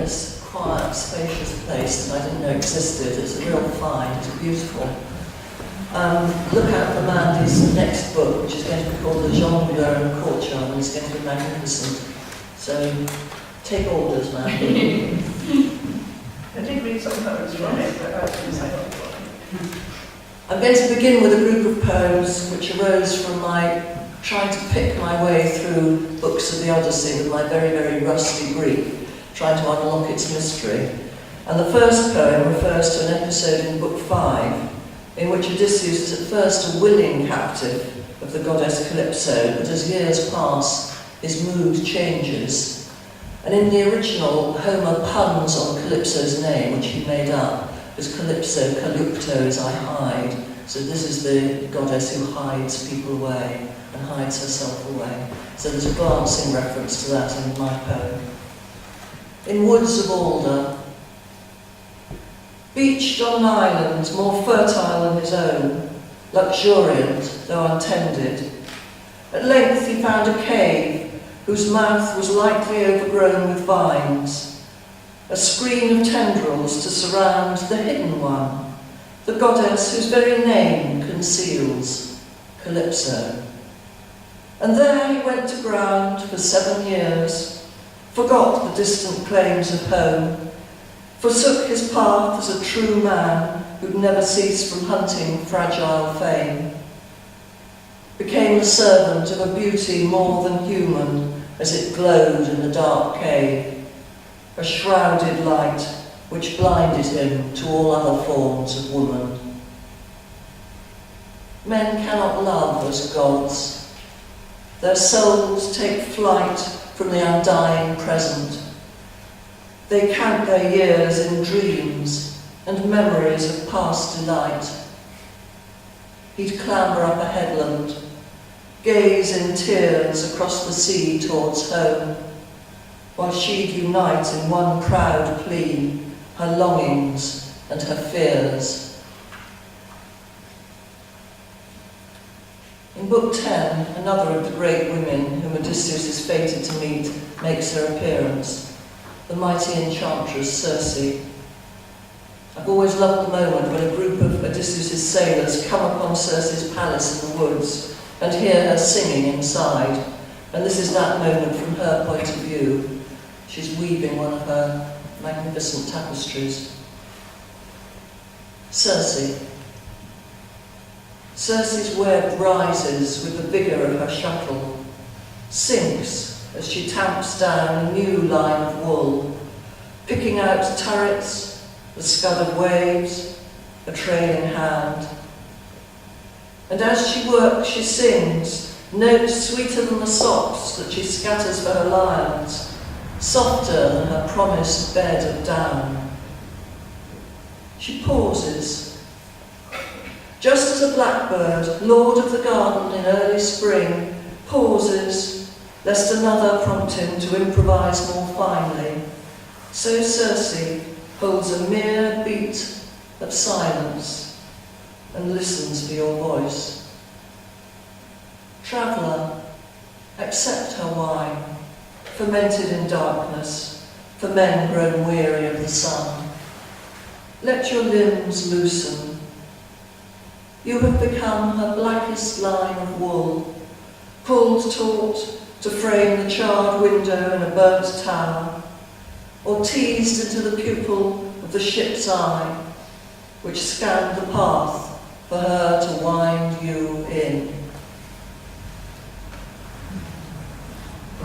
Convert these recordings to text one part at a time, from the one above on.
this quiet, spacious place that I didn't know existed. It's a real find, it's beautiful. Look out for Mandy's next book, which is going to be called The Jongleur and Courtyard, and it's going to be magnificent. So, take orders, Mandy. I did read some poems from it, but I didn't say what. I'm going to begin with a group of poems which arose from my trying to pick my way through books of the Odyssey with my very, very rusty Greek, trying to unlock its mystery. And the first poem refers to an episode in Book 5, in which Odysseus is at first a willing captive of the goddess Calypso, but as years pass, his mood changes. And in the original, Homer puns on Calypso's name, which he made up, as Calypso, Calypto is I hide. So this is the goddess who hides people away and hides herself away. So there's a glancing reference to that in my poem. In woods of alder, beached on an island more fertile than his own, luxuriant though untended, at length he found a cave whose mouth was lightly overgrown with vines, a screen of tendrils to surround the hidden one, the goddess whose very name conceals, Calypso. And there he went to ground for 7 years, forgot the distant claims of home, forsook his path as a true man who'd never ceased from hunting fragile fame, became the servant of a beauty more than human as it glowed in the dark cave, a shrouded light which blinded him to all other forms of woman. Men cannot love as gods. Their souls take flight from the undying present. They count their years in dreams and memories of past delight. He'd clamber up a headland, gaze in tears across the sea towards home, while she'd unite in one proud plea, her longings and her fears. In Book 10, another of the great women whom Odysseus is fated to meet makes her appearance, the mighty enchantress Circe. I've always loved the moment when a group of Odysseus' sailors come upon Circe's palace in the woods and hear her singing inside, and this is that moment from her point of view. She's weaving one of her magnificent tapestries. Circe. Circe's web rises with the vigour of her shuttle, sinks as she tamps down a new line of wool, picking out turrets, the scud of waves, a trailing hand. And as she works, she sings notes sweeter than the sops that she scatters for her lions, softer than her promised bed of down. She pauses, just as a blackbird, lord of the garden in early spring, pauses, lest another prompt him to improvise more finely. So Circe holds a mere beat of silence and listens for your voice. Traveller, accept her wine, fermented in darkness, for men grown weary of the sun. Let your limbs loosen. You have become her blackest line of wool, pulled taut to frame the charred window in a burnt tower, or teased into the pupil of the ship's eye, which scanned the path for her to wind you in.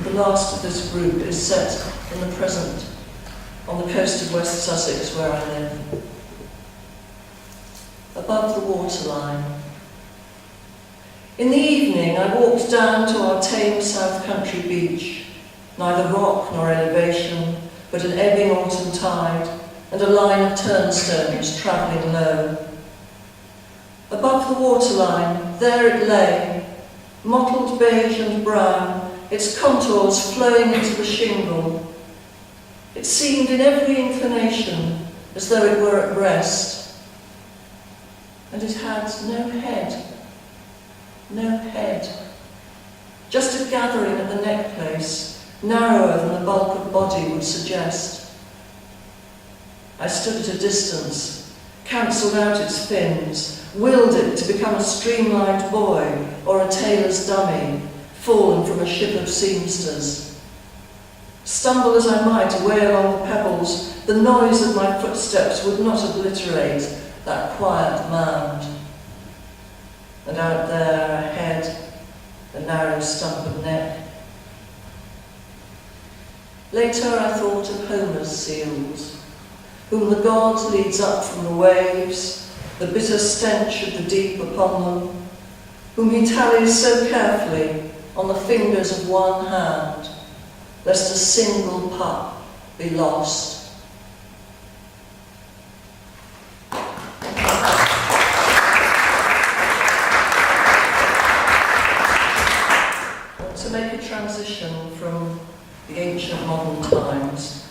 The last of this group is set in the present, on the coast of West Sussex where I live. Above the waterline. In the evening I walked down to our tame South Country beach, neither rock nor elevation, but an ebbing autumn tide and a line of turnstones travelling low. Above the waterline, there it lay, mottled beige and brown, its contours flowing into the shingle. It seemed in every inclination as though it were at rest. And it had no head. No head. Just a gathering at the neck place, narrower than the bulk of body would suggest, I stood at a distance, cancelled out its fins, willed it to become a streamlined boy or a tailor's dummy, fallen from a ship of seamsters. Stumble as I might away along the pebbles, the noise of my footsteps would not obliterate that quiet mound. And out there, ahead, a narrow stump of neck. Later I thought of Homer's seals, whom the god leads up from the waves, the bitter stench of the deep upon them, whom he tallies so carefully on the fingers of one hand, lest a single pup be lost. To make a transition from the ancient modern times,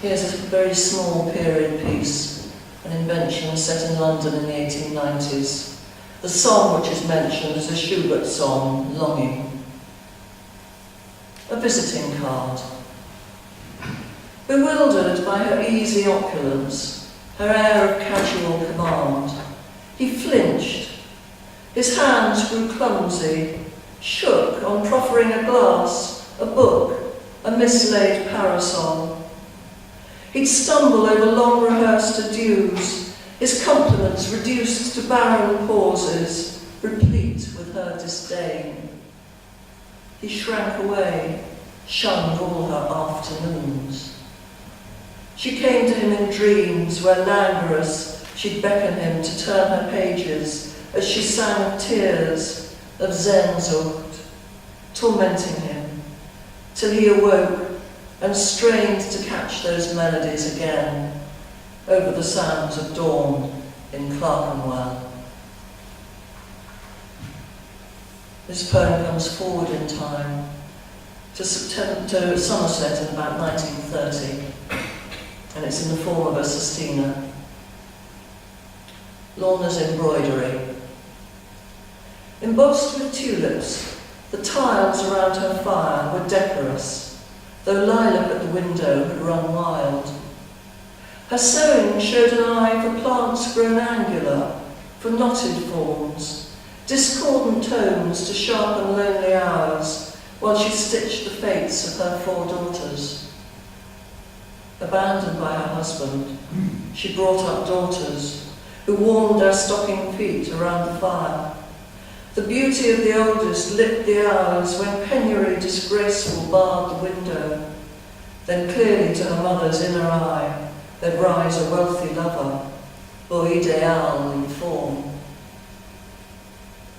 here's a very small period piece, an invention set in London in the 1890s. The song which is mentioned is a Schubert song, Longing. A visiting card. Bewildered by her easy opulence, her air of casual command, he flinched. His hands grew clumsy, shook on proffering a glass, a book, a mislaid parasol. He'd stumble over long-rehearsed adieus, his compliments reduced to barren pauses, replete with her disdain. He shrank away, shunned all her afternoons. She came to him in dreams where, languorous, she'd beckon him to turn her pages as she sang of tears, of Sehnsucht, tormenting him, till he awoke and strained to catch those melodies again over the sounds of dawn in Clerkenwell. This poem comes forward in time to Somerset in about 1930, and it's in the form of a sestina. Lorna's embroidery. Embossed with tulips, the tiles around her fire were decorous, though lilac at the window had run wild. Her sewing showed an eye for plants grown angular, for knotted forms, discordant tones to sharpen lonely hours, while she stitched the fates of her 4 daughters. Abandoned by her husband, she brought up daughters, who warmed their stocking feet around the fire. The beauty of the oldest lit the hours when penury disgraceful barred the window. Then clearly to her mother's inner eye there'd rise a wealthy lover, beau idéal in form.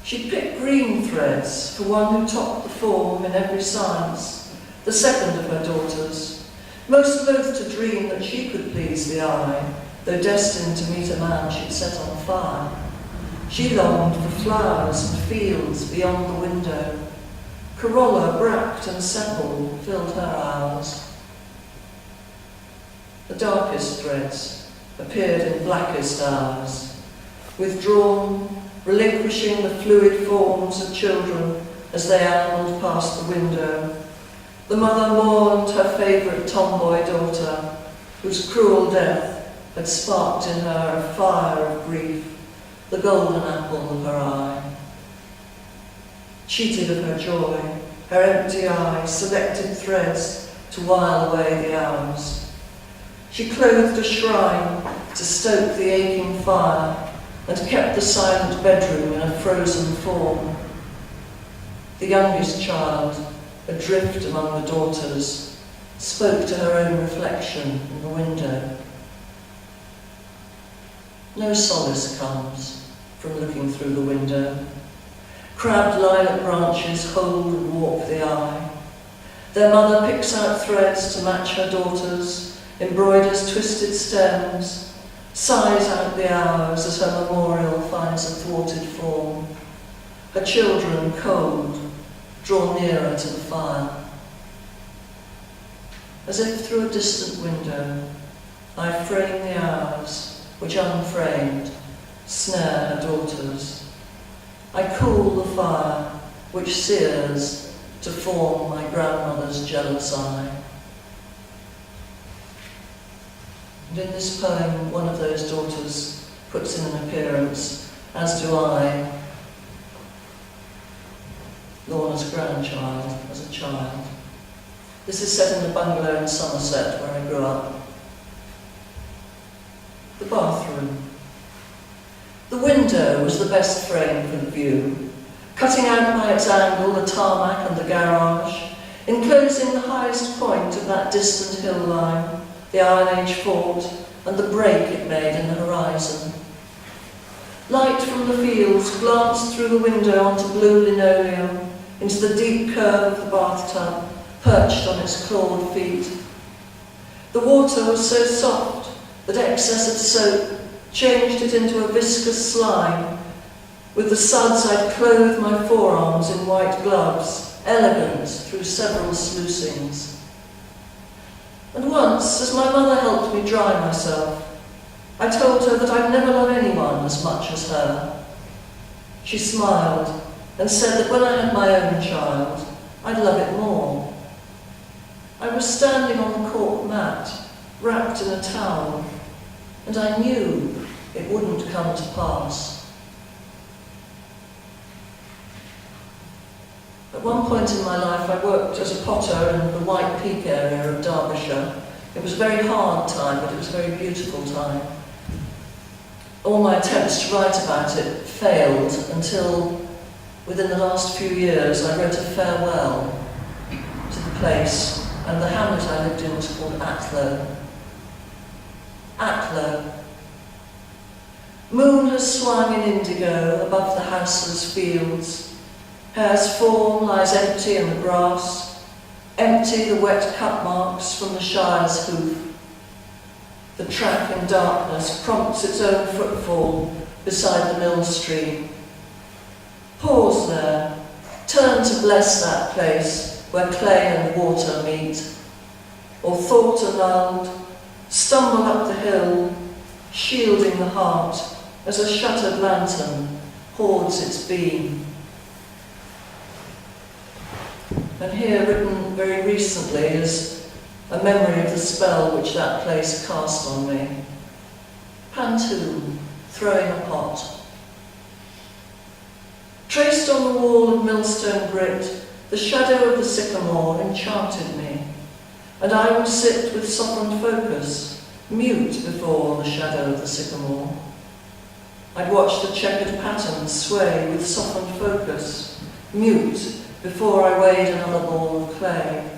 She'd pick green threads for one who topped the form in every science, the second of her daughters, most loath to dream that she could please the eye, though destined to meet a man she'd set on fire. She longed for flowers and fields beyond the window. Corolla, bract and sepal filled her hours. The darkest threads appeared in blackest hours, withdrawn, relinquishing the fluid forms of children as they ambled past the window. The mother mourned her favourite tomboy daughter, whose cruel death had sparked in her a fire of grief, the golden apple of her eye. Cheated of her joy, her empty eye selected threads to while away the hours. She clothed a shrine to stoke the aching fire and kept the silent bedroom in a frozen form. The youngest child, adrift among the daughters, spoke to her own reflection in the window. No solace comes from looking through the window. Crabbed lilac branches hold and warp the eye. Their mother picks out threads to match her daughters, embroiders twisted stems, sighs out the hours as her memorial finds a thwarted form. Her children, cold, draw nearer to the fire. As if through a distant window, I frame the hours which unframed snare her daughters. I cool the fire which sears to form my grandmother's jealous eye. And in this poem, one of those daughters puts in an appearance, as do I, Lorna's grandchild, as a child. This is set in a bungalow in Somerset, where I grew up. The bathroom. The window was the best frame for the view, cutting out by its angle the tarmac and the garage, enclosing the highest point of that distant hill line, the Iron Age fort, and the break it made in the horizon. Light from the fields glanced through the window onto blue linoleum, into the deep curve of the bathtub, perched on its clawed feet. The water was so soft that excess of soap changed it into a viscous slime. With the suds I'd clothed my forearms in white gloves, elegant through several sluicings. And once, as my mother helped me dry myself, I told her that I'd never love anyone as much as her. She smiled and said that when I had my own child, I'd love it more. I was standing on the cork mat, wrapped in a towel, and I knew it wouldn't come to pass. At one point in my life, I worked as a potter in the White Peak area of Derbyshire. It was a very hard time, but it was a very beautiful time. All my attempts to write about it failed until, within the last few years, I wrote a farewell to the place, and the hamlet I lived in was called Atlow. Atlow. Moon has swung in indigo above the houseless fields. Hare's form lies empty in the grass, empty the wet cup marks from the shire's hoof. The track in darkness prompts its own footfall beside the mill stream. Pause there, turn to bless that place where clay and water meet, or thought annulled, stumble up the hill, shielding the heart as a shuttered lantern hoards its beam. And here, written very recently, is a memory of the spell which that place cast on me. Pantoum, throwing a pot. Traced on the wall of millstone grit, the shadow of the sycamore enchanted me, and I would sit with softened focus, mute before the shadow of the sycamore. I'd watch the checkered patterns sway with softened focus, mute before I weighed another ball of clay.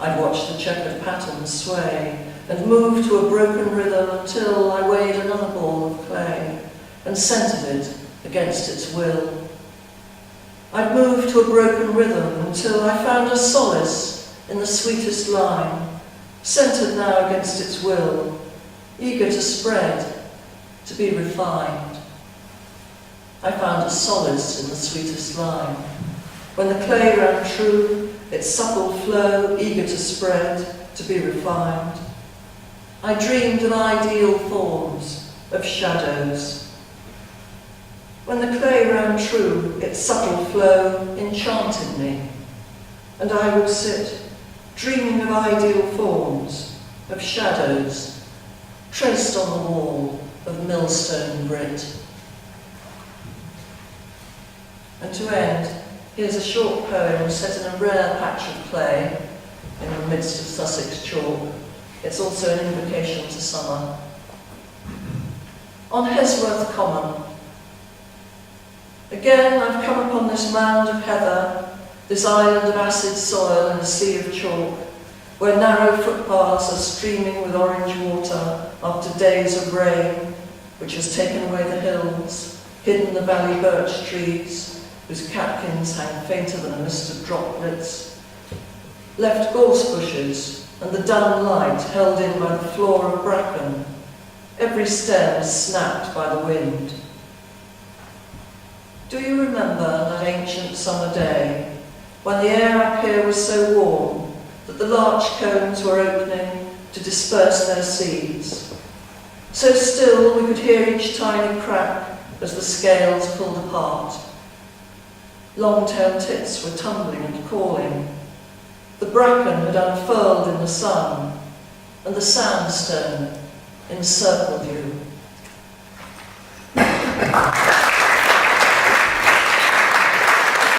I'd watch the checkered patterns sway and move to a broken rhythm until I weighed another ball of clay and centered it against its will. I'd move to a broken rhythm until I found a solace in the sweetest line, centered now against its will, eager to spread, to be refined. I found a solace in the sweetest line. When the clay ran true, its supple flow, eager to spread, to be refined. I dreamed of ideal forms, of shadows. When the clay ran true, its subtle flow enchanted me, and I would sit, dreaming of ideal forms, of shadows, traced on the wall of millstone grit. And to end, here's a short poem set in a rare patch of clay in the midst of Sussex chalk. It's also an invocation to summer. On Hesworth Common. Again, I've come upon this mound of heather, this island of acid soil in a sea of chalk, where narrow footpaths are streaming with orange water after days of rain, which has taken away the hills, hidden the valley birch trees, whose catkins hang fainter than a mist of droplets, left gorse bushes and the dun light held in by the floor of bracken, every stem snapped by the wind. Do you remember that ancient summer day, when the air up here was so warm that the larch cones were opening to disperse their seeds? So still we could hear each tiny crack as the scales pulled apart. Long-tailed tits were tumbling and calling. The bracken had unfurled in the sun, and the sandstone, encircled you.